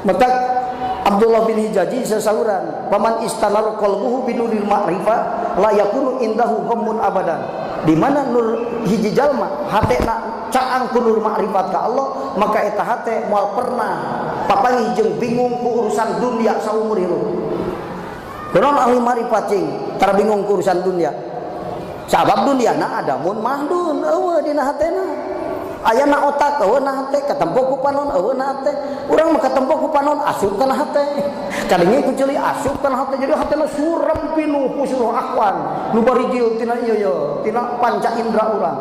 Maka Abdullah bin Hijaji sesauran, paman istanar qalbuhu binuril ma'rifah la yakunu indahu ghammun abadan. Di mana nur hiji jalma hatena caang ku nur ma'rifat ka Allah, maka eta hate moal pernah papangi jeung bingung ku urusan dunia saumur hirup. Kunaon ahli ma'rifat cing tara bingung ku urusan dunia. Sabab duniana ada mun mahdun eueuh dina hatena. Ayana otak eueuh na hate, katempo ku panon eueuh na hate. Urang mah katempo ku panon asup kana hate. Kadenge ku ceuli asup kana hate jadi hatena surem pinuh ku suruh akwan. Nu barijil tina ieu tina panca indra urang.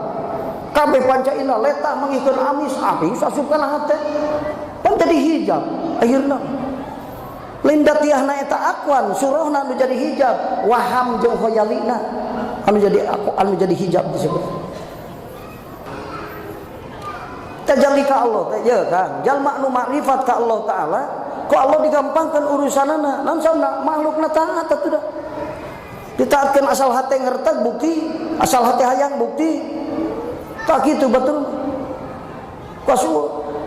Kabeh panca indra letah mangikeun amis abis asup kana hate. Pan jadi hijab akhirna. Lain datiahna eta akwan, surahna nu jadi hijab, waham jeung khayalina anu jadi hijab disebut. Tajalli ka Allah teh ya Kang, jalma nu makrifat ka Allah taala, ku Allah digampangkeun urusanana, naon sauna makhlukna taat atuh da. Ditaatkeun asal hate ngerteg bukti, asal hate hayang bukti. Tak kitu betul. Kasu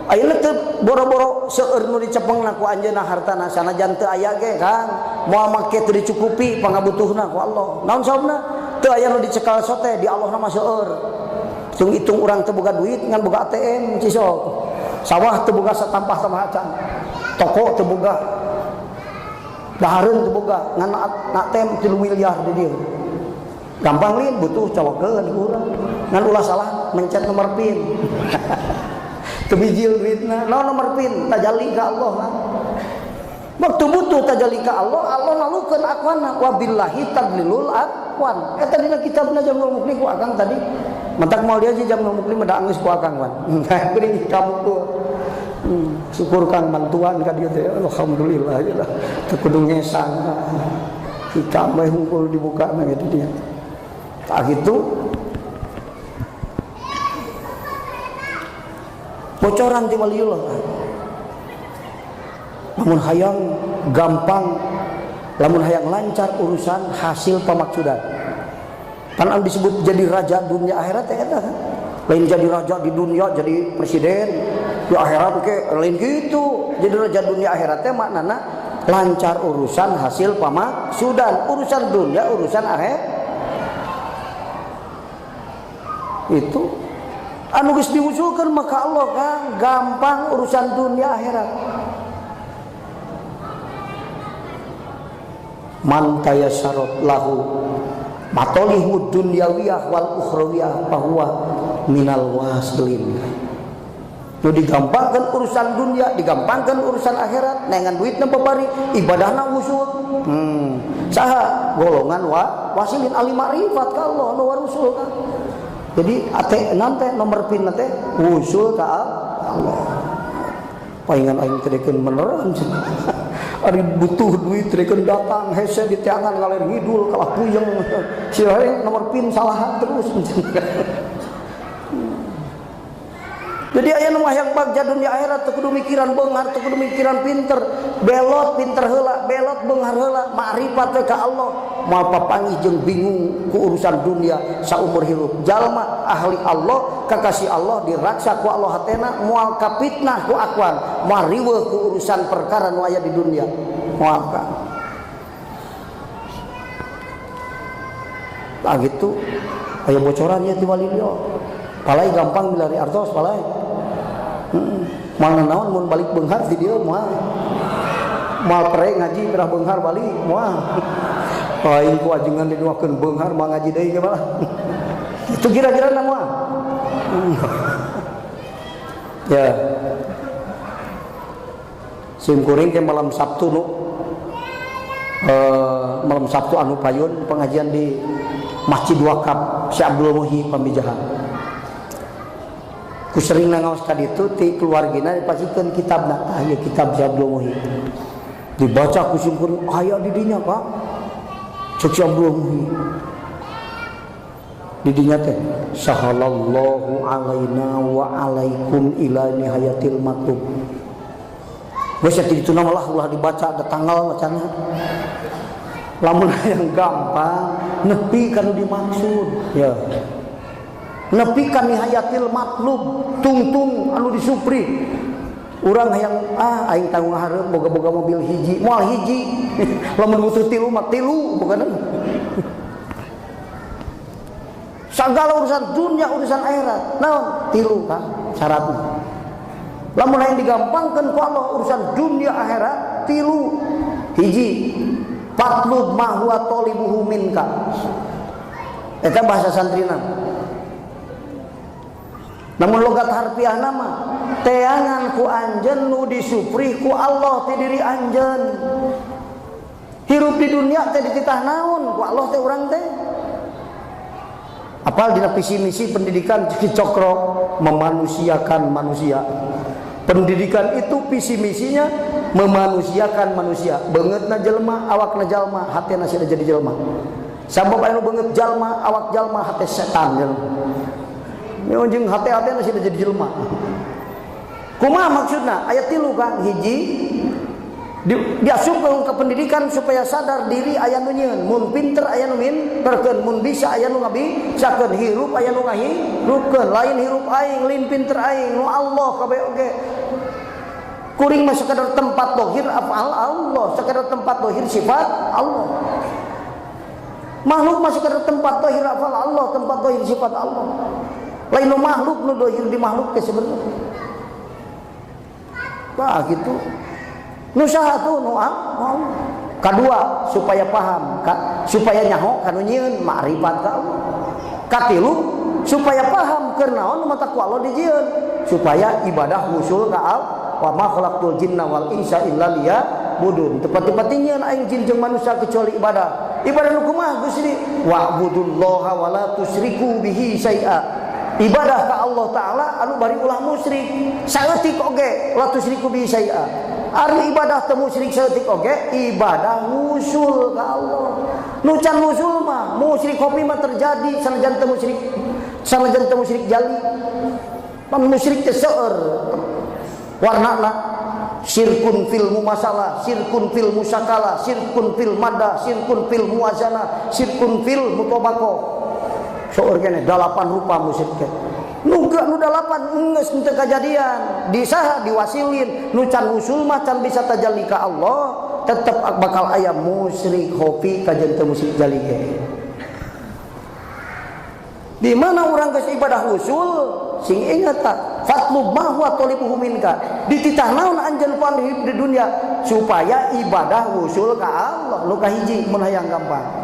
ayeuna teu boro-boro seueur nu dicepengna ku anjeunna hartana sanajan teu aya ge Kang, moal make teu dicukupi pangabutuhna ku Allah. Naon sababna? Teu aya nu dicekal sote di Allahna mah seueur. Hitung orang teu boga duit ngan boga ATM cisok. Sawah teu boga satampah tamahacan. Toko teu boga. Dahareun teu boga ngan ATM 3 miliar di dieu. Gampang lin butuh cowokeun urang. Ngan ulah salah mencet nomor PIN. Teu bijil duitna. Naon nomor PIN? Tajalli ka Allah. Waktu butuh tajalli ka Allah, Allah nalukeun akwana wa billahi tadlilul akwan. Eta dina kitabna Jamul Mukli ku Akang tadi. Mentak mau dia Jamul Mukli mah da geus ku Akang wan. Geuning kamu tuh. Syukur Kang bantuan ka dieu teh. Alhamdulillah ya. Teu kudu ngesang. Hikam bae hungkul dibuka na gitu dia. Tak gitu. Bocoran ti waliullah. Lamun hayang gampang, lamun hayang lancar urusan hasil pemaksudan. Kan anu disebut jadi raja dunia akhirat teh eta kan. Lain jadi raja di dunia jadi presiden, di akhirat ke lain gitu. Jadi raja dunia akhirat teh maknana lancar urusan hasil pemaksudan, urusan dunia, urusan akhirat. Itu anu geus diusulkeun maka Allah kan gampang urusan dunia akhirat. Man tayassarot lahu matolihu dunyawiyah wal ukhrawiyah bahwa minal wasilin. Nu digampangkeun urusan dunia, digampangkeun urusan akhirat, nengan duitna babari, ibadahna usul. Saha golongan wasilin ahli makrifat ka Allah nu warusul ka. Jadi ate nanti nomor PIN nanti usul ka Allah. Palingan aing kedekeun beneran. Ari butuh duit rekeun datang hese di tiangan ngaler ngidul kalah puyeng si nomor PIN salahan terus. Jadi aya nu hayang bagja dunia akhirat teu kudu mikiran beunghar, teu kudu mikiran pinter, belot pinter heula, belot beunghar heula, makrifat teh ka Allah, moal papanggih jeung bingung ku urusan dunia saumur hirup. Jalma ahli Allah, kakasih Allah diraksa ku Allah hatena, moal kapitnah ku akwan, moal riweuh ku urusan perkara nu aya di dunia. Moal ka. Nah gitu. Aya bocoran ya ti walilio. Palai gampang milari artos palai. Moal naon mun balik beunghar di dieu moal. Moal pere ngaji pirah beunghar balik moal. Aing ku ajengan diduakeun beunghar mah ngaji deui ge malah. Itu kira-kira na moal. Ya. Sim kuring ke malam Sabtu nu malam Sabtu anu payun pengajian di Masjid Wakaf Syekh Abdul Muhi Pamijahan. Ku sering nangaos ka ditu ti keluargina dipasikeun kitabna. Ieu kitab Syekh Abdul Muhi. Dibaca ku simpun aya di dinya Pak. Syekh Abdul Muhi. Di dinya teh sahallallahu alaina wa alaikum ila nihayatil matlub. Geus ati dituna malah ulah dibaca ada tanggal macana. Lamun yang gampang nepi kana dimaksud ya. Nepi ka nihayatil matlub tungtung anu disupri. Urang yang aing tanggung hareup boga-boga mobil hiji, moal hiji. Lamun butuh tilu mah tilu bukan. Segala urusan dunia, urusan akhirat, naon tilu kan syaratna. Lamun yang digampangkan ku Allah urusan dunia akhirat tilu. Hiji, patlub ma huwa talibuhu minka. Eta bahasa santrina. Namun logat harfiah nama teangan ku anjeun nu disuprih ku Allah ti diri anjeun. Hirup di dunia teh dititah naon ku Allah teh urang teh. Apal dina visi misi pendidikan Ki Cokro memanusiakan manusia. Pendidikan itu visi misinya memanusiakan manusia. Beungeutna jelema, awakna jalma, hatena sida jadi jelema. Sabab anu beungeut jalma, awak jalma, hate setan jelema. Nyawa jeung hati-hati nasi udah jadi jelma. Kumaha maksudna? Ayat 3 kan hiji diasup ke pendidikan supaya sadar diri aya nu nyieun, mun pinter aya nu minterkeun, mun bisa aya nu ngabisakeun, hirup aya nu ngahirupkeun, lain hirup aing, lain pinter aing, nu Allah kabeh oge. Kuring mah sekadar tempat dohir afal Allah, sekadar tempat dohir sifat Allah. Makhluk mah sekadar tempat dohir afal Allah, tempat dohir sifat Allah. Lain nu makhluk nu dohir di makhluk teh sebenarnya. Wah gitu. Nu sahatu nu kadua supaya paham, supaya nyaho kanu nyieun makrifat ka Allah. Katilu supaya paham keur naon mata ku Allah dijieun, supaya ibadah usul ka Allah. Wa ma khalaqtul jinna wal insa illa liya'budun. Tepat-tepat nyieun aing jin jeung manusia kecuali ibadah. Ibadah nu kumaha Gusti? Wa'budullaha wa la tusyriku bihi syai'a. Ibadah ka Allah Ta'ala anu bari ulah musyrik saeutik oge la tusyriku bihi syai'a. Ari ibadah teu musyrik saeutik oge ibadah usul ka Allah. Nu can usul mah musyrik kopi mah terjadi sanajan teu musyrik jali. Pan musyrik teh seueur warnana syirkun fil mumasalah, syirkun fil musakala, syirkun fil mada, syirkun fil muwazana, syirkun fil mutobako. Seueur kene 8 rupa musyrik teh. Nu 8 geus teu kajadian. Disaha diwasilin, nu can usul mah can bisa tajalli ka Allah, tetep bakal aya musyrik hopi kajen teu musyrik jali ge. Di mana urang geus ibadah usul, sing ingat tak fatlub ma huwa talibuhu minka. Dititah naon anjeun pan hidup di dunia supaya ibadah usul ka Allah. Nu kahiji mun hayang gampang.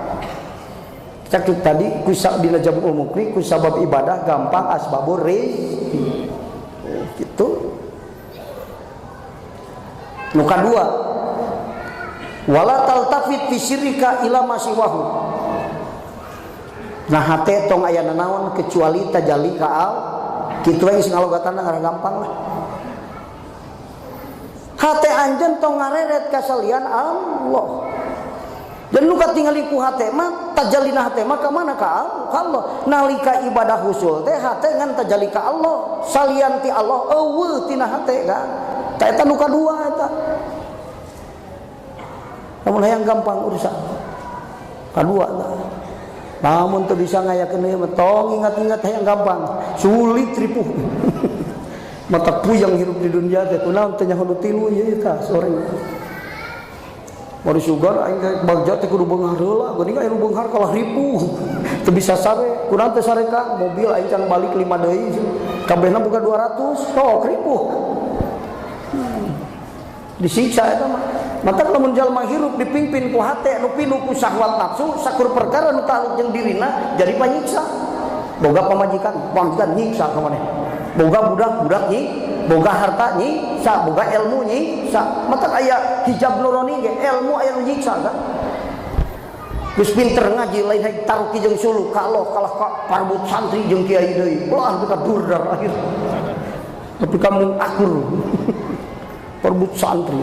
Cakit tadi kusab dina jamul mukri kusabab ibadah gampang asbabur rezeki. Gitu. Nu kadua wala taltafit fi syirika ila masiwahu. Nah hate tong aya nanaon kecuali tajalli ka Allah. Kitu we geus ngalogatanna ngara gampang lah. Hate anjeun tong ngareret ka salian Allah. Dan nu katingali ku hate mah tajallina hate mah ka mana ka Allah. Nalika ibadah husul teh hate ngan tajalli ka Allah, salian ti Allah eueuh tina hate kan. Ta eta nu kadua eta. Namun hayang gampang urusan. Kadua tah. Namun teu bisa ngayakeun ieu mah tong ingat-ingat hayang gampang, sulit ripuh. Mata puyang hirup di dunia teh kunaon teh nyaho nu tilu ieu tah sore. Mari sugar aing teh bagja teh kudu beunghar heula, geuning aya nu beunghar kalah ripuh. Teu bisa sare, kunaon teh sare ka mobil aing can balik 5 deui. Kabehna boga 200, sok ripuh. Disiksa eta mah. Mata lamun jalma hirup dipimpin ku hate nu pinuh ku syahwat nafsu, sakur perkara nu taluk jeung dirina jadi panyiksa. Boga pamajikan nyiksa ka maneh. Boga budak boga harta nyiksa, boga ilmu nyiksa. Mata aya hijab nurani ge ilmu aya nu nyiksa kan. Geus pinter ngaji lain hayang taruki jeung suluk ka Allah kalah ka parbut santri jeung kiai deui. Ulah teu ka durdar akhir. Tapi kamu akur. Parbut santri.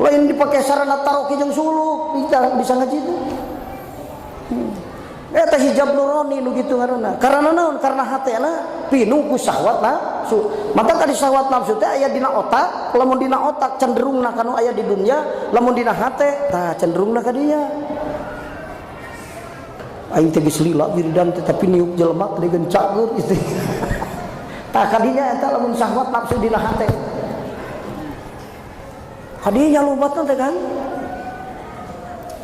Lain dipake sarana taruki jeung suluk, bisa ngaji teh. Eta hijab nurani nu kitu ngaranna. Karena naon? Karena hatena pinuh ku syahwat nafsu. Mata tadi syahwat nafsu teh aya dina otak, lamun dina otak cenderungna kanu aya di dunia, lamun dina hate tah cenderungna ka dinya. Aing teh geus lila wiridan teh tapi niup jelema teh gencageur gitu. Tah ka dinya eta lamun syahwat nafsu dina hate. hadiahnya lobat teh kan.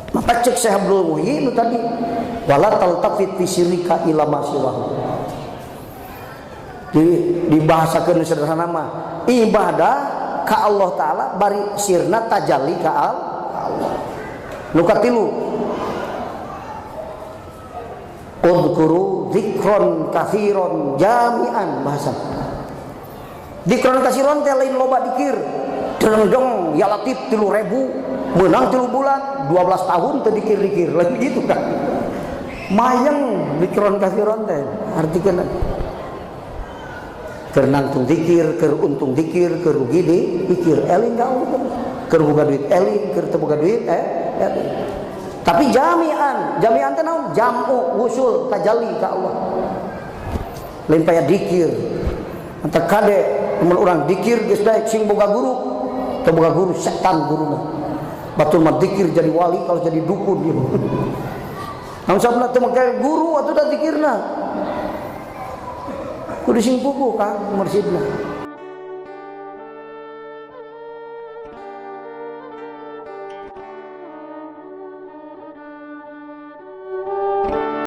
Maka cek Syekh Abdul Muhyi itu tadi wala taltafit fi syirika ila ma siwahu. Dibahasakeun sederhana mah ibadah ka Allah taala bari sirna tajalli ka Allah. Nu katilu udhkuru dzikron katsiron jami'an bahasa. Dzikron katsiron teh lain loba dikir. Dendeng ya latif 3.000 menang 3 bulan 12 tahun teu dikir-dikir lain gitu kan. Mayang dzikron katsiron teh artikeun keur nangtung dikir, keur untung dikir, keur rugi dikir, eling ka Allah. Keur boga duit eling, keur teu boga duit eling. Tapi jami'an teh naon? Jam'u wusul tajalli ka Allah. Lain paya dikir. Anta kade mun urang dikir geus daek sing boga guru, teu boga guru setan guruna. Batur mah dikir jadi wali kalau jadi dukun dia. Namun sabna teu make guru atuh da dikirna. Kudu sing puguh Kang mursidna.